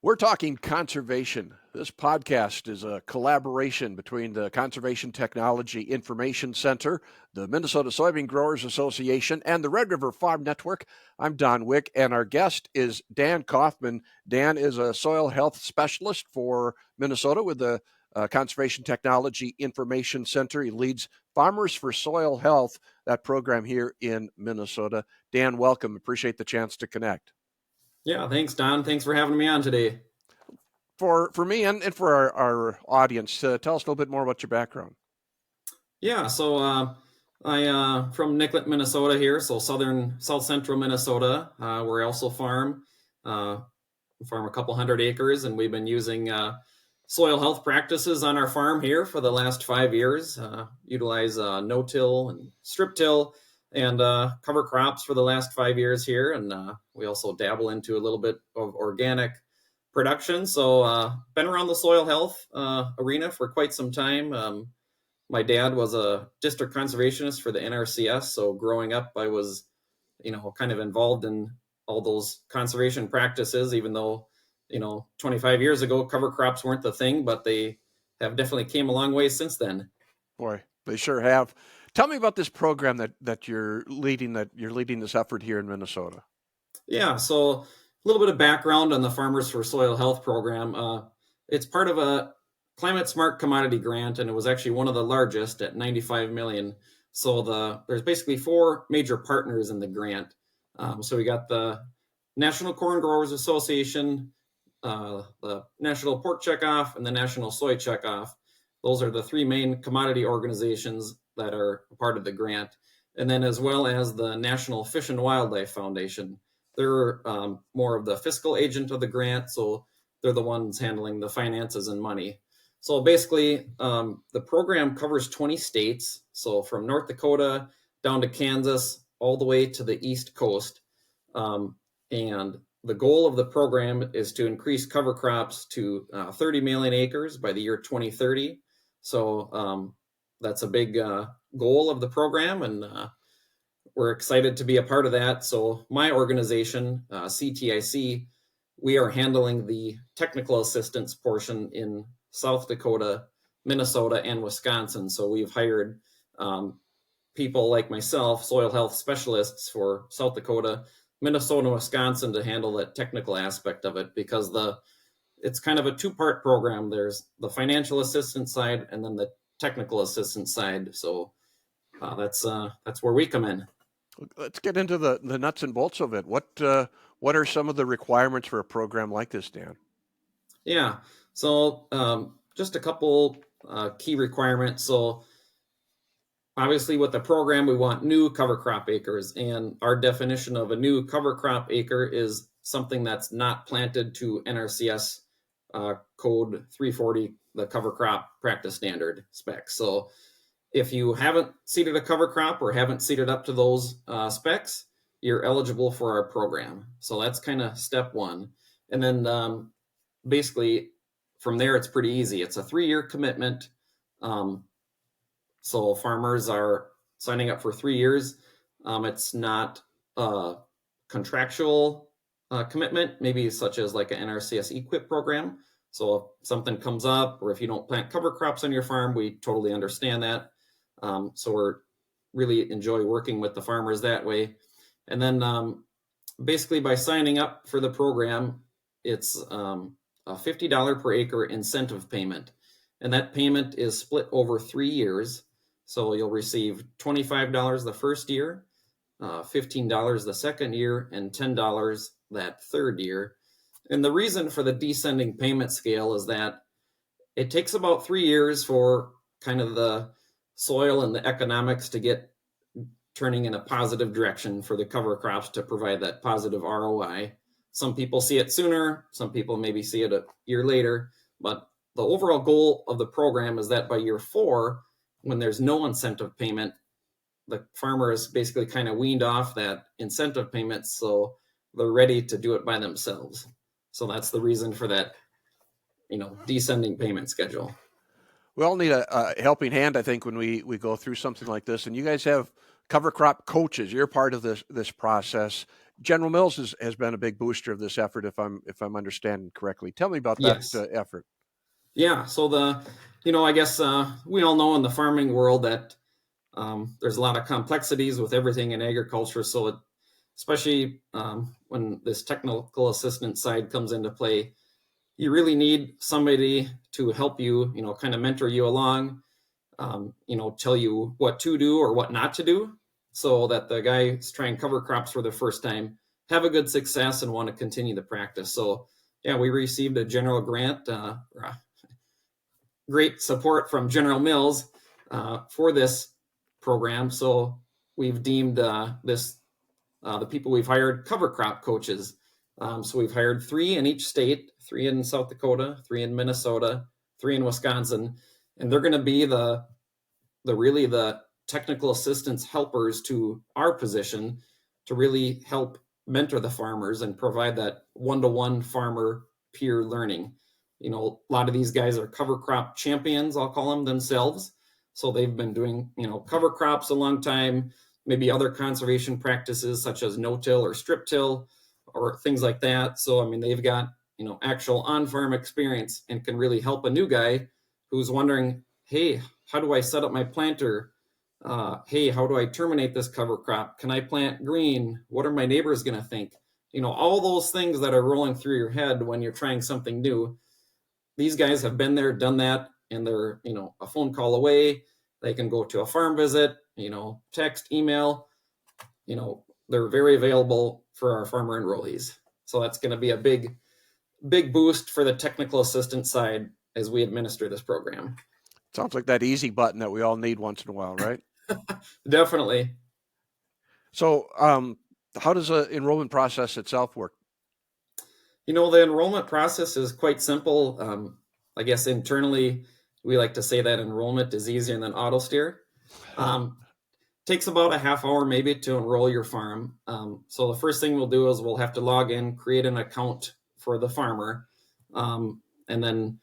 We're talking conservation. This podcast is a collaboration between the Conservation Technology Information Center, the Minnesota Soybean Growers Association, and the Red River Farm Network. I'm Don Wick, and our guest is Dan Coffman. Dan is a soil health specialist for Minnesota with the Conservation Technology Information Center. He leads Farmers for Soil Health, that program here in Minnesota. Dan, welcome. Appreciate the chance to connect. Yeah, thanks, Don. Thanks for having me on today. For me and for our audience, tell us a little bit more about your background. Yeah, so I from Nicollet, Minnesota here, so south central Minnesota, where I also farm. We farm a couple hundred acres, and we've been using soil health practices on our farm here for the last 5 years. Utilize no-till and strip-till and cover crops for the last 5 years here, and we also dabble into a little bit of organic production. So been around the soil health arena for quite some time. My dad was a district conservationist for the NRCS, so growing up I was, kind of involved in all those conservation practices, even though, 25 years ago cover crops weren't the thing, but they have definitely came a long way since then. Boy, they sure have. Tell me about this program that you're leading this effort here in Minnesota. Yeah, so a little bit of background on the Farmers for Soil Health program. It's part of a Climate Smart Commodity Grant, and it was actually one of the largest at $95 million. So there's basically 4 major partners in the grant. So we got the National Corn Growers Association, the National Pork Checkoff, and the National Soy Checkoff. Those are the 3 main commodity organizations that are a part of the grant. And then as well as the National Fish and Wildlife Foundation. They're more of the fiscal agent of the grant, so they're the ones handling the finances and money. So basically, the program covers 20 states, so from North Dakota down to Kansas, all the way to the East Coast. And the goal of the program is to increase cover crops to 30 million acres by the year 2030. So that's a big goal of the program, and we're excited to be a part of that. So my organization, CTIC, we are handling the technical assistance portion in South Dakota, Minnesota, and Wisconsin. So we've hired people like myself, soil health specialists for South Dakota, Minnesota, and Wisconsin to handle that technical aspect of it, because it's kind of a 2-part program. There's the financial assistance side and then the technical assistance side. So that's where we come in. Let's get into the nuts and bolts of it. What are some of the requirements for a program like this, Dan? Yeah, so just a couple key requirements. So obviously with the program, we want new cover crop acres, and our definition of a new cover crop acre is something that's not planted to NRCS code 340, the cover crop practice standard specs. So if you haven't seeded a cover crop or haven't seeded up to those specs, you're eligible for our program. So that's kind of step 1. And then basically from there, it's pretty easy. It's a 3-year commitment. So farmers are signing up for 3 years. It's not a contractual commitment, maybe such as like an NRCS EQIP program. So if something comes up, or if you don't plant cover crops on your farm, we totally understand that. So we're really enjoy working with the farmers that way. And then basically by signing up for the program, it's a $50 per acre incentive payment. And that payment is split over 3 years. So you'll receive $25 the first year, $15 the second year, and $10 that third year. And the reason for the descending payment scale is that it takes about 3 years for kind of the soil and the economics to get turning in a positive direction for the cover crops to provide that positive ROI. Some people see it sooner, some people maybe see it a year later, but the overall goal of the program is that by year 4, when there's no incentive payment, the farmer is basically kind of weaned off that incentive payment, so they're ready to do it by themselves. So that's the reason for that, descending payment schedule. We all need a helping hand, I think, when we go through something like this. And you guys have cover crop coaches. You're part of this process. General Mills has been a big booster of this effort, if I'm understanding correctly. Tell me about that Yes. effort. Yeah. So I guess we all know in the farming world that there's a lot of complexities with everything in agriculture. So especially when this technical assistance side comes into play, you really need somebody to help you, kind of mentor you along, tell you what to do or what not to do, so that the guys trying cover crops for the first time have a good success and want to continue the practice. So yeah, we received a general grant, great support from General Mills for this program. So we've deemed the people we've hired cover crop coaches. So we've hired 3 in each state, 3 in South Dakota, 3 in Minnesota, 3 in Wisconsin, and they're going to be the technical assistance helpers to our position to really help mentor the farmers and provide that one-to-one farmer peer learning. A lot of these guys are cover crop champions, I'll call them themselves. So they've been doing, cover crops a long time, maybe other conservation practices such as no-till or strip-till or things like that. So, they've got, actual on-farm experience and can really help a new guy who's wondering, hey, how do I set up my planter? Hey, how do I terminate this cover crop? Can I plant green? What are my neighbors going to think? All those things that are rolling through your head when you're trying something new. These guys have been there, done that, and they're, a phone call away. They can go to a farm visit, text, email, they're very available for our farmer enrollees. So that's going to be a big boost for the technical assistance side as we administer this program. Sounds like that easy button that we all need once in a while, right? Definitely. So, how does the enrollment process itself work? The enrollment process is quite simple. I guess internally, we like to say that enrollment is easier than auto steer. Takes about a half hour maybe to enroll your farm. So the first thing we'll do is we'll have to log in, create an account for the farmer. And then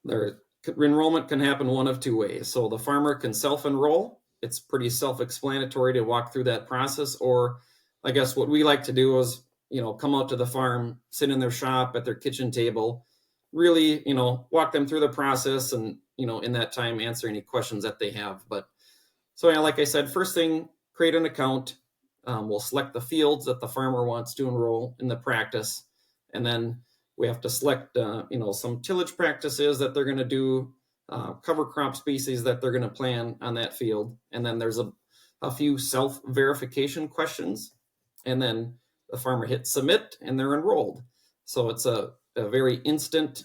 their enrollment can happen one of 2 ways. So the farmer can self-enroll. It's pretty self-explanatory to walk through that process. Or I guess what we like to do is, come out to the farm, sit in their shop at their kitchen table, really, walk them through the process and, in that time, answer any questions that they have. But so, yeah, like I said, first thing, create an account. We'll select the fields that the farmer wants to enroll in the practice. And then we have to select, some tillage practices that they're going to do, cover crop species that they're going to plant on that field. And then there's a few self-verification questions. And then the farmer hits submit and they're enrolled. So it's a very instant,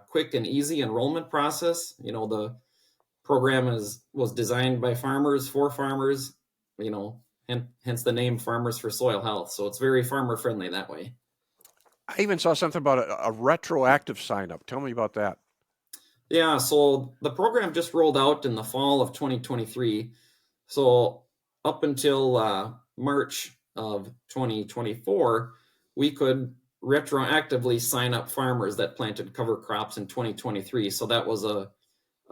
quick and easy enrollment process. The program was designed by farmers for farmers, hence the name Farmers for Soil Health. So it's very farmer friendly that way. I even saw something about a retroactive sign up. Tell me about that. Yeah, so the program just rolled out in the fall of 2023. So up until March of 2024, we could retroactively sign up farmers that planted cover crops in 2023. So that was a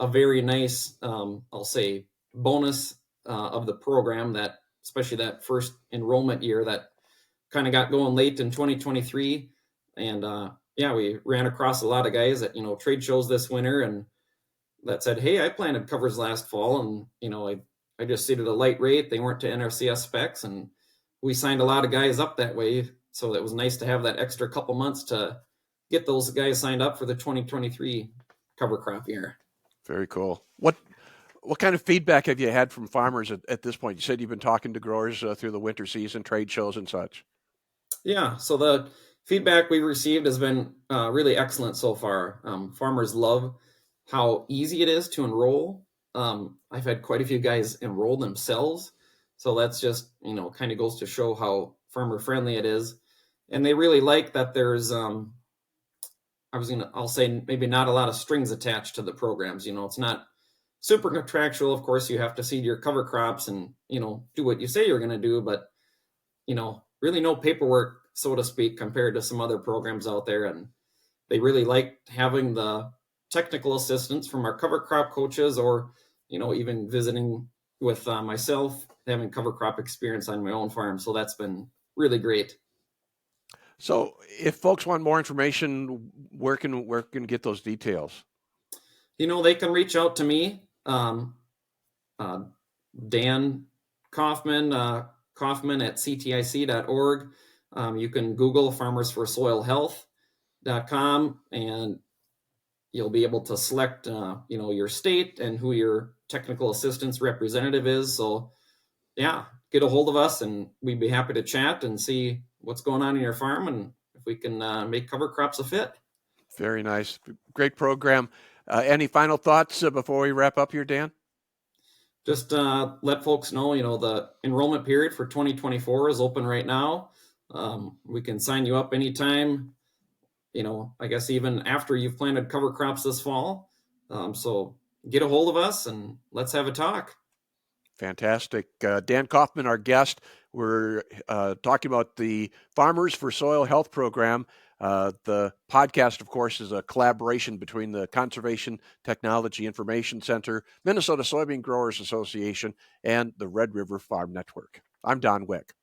very nice, I'll say, bonus of the program, that especially that first enrollment year that kind of got going late in 2023. And yeah, we ran across a lot of guys at, trade shows this winter and that said, hey, I planted covers last fall and, I just seeded a light rate. They weren't to NRCS specs, and we signed a lot of guys up that way. So it was nice to have that extra couple months to get those guys signed up for the 2023 cover crop year. Very cool. What kind of feedback have you had from farmers at this point? You said you've been talking to growers through the winter season, trade shows and such. Yeah, so the feedback we've received has been really excellent so far. Farmers love how easy it is to enroll. I've had quite a few guys enroll themselves. So that's just, kind of goes to show how farmer friendly it is. And they really like that there's, I'll say maybe not a lot of strings attached to the programs. It's not super contractual. Of course, you have to seed your cover crops and, do what you say you're going to do, but, really no paperwork, so to speak, compared to some other programs out there. And they really like having the technical assistance from our cover crop coaches, or, even visiting with myself, having cover crop experience on my own farm. So that's been really great. So if folks want more information, where can get those details? They can reach out to me, uh, Dan Coffman, Coffman at ctic.org. You can Google farmersforsoilhealth.com, and you'll be able to select, your state and who your technical assistance representative is. So, yeah, get a hold of us, and we'd be happy to chat and see what's going on in your farm and if we can make cover crops a fit. Very nice. Great program. Any final thoughts before we wrap up here, Dan? Just let folks know, the enrollment period for 2024 is open right now. We can sign you up anytime, I guess even after you've planted cover crops this fall. So get a hold of us and let's have a talk. Fantastic. Dan Coffman, our guest. We're talking about the Farmers for Soil Health program. The podcast, of course, is a collaboration between the Conservation Technology Information Center, Minnesota Soybean Growers Association, and the Red River Farm Network. I'm Don Wick.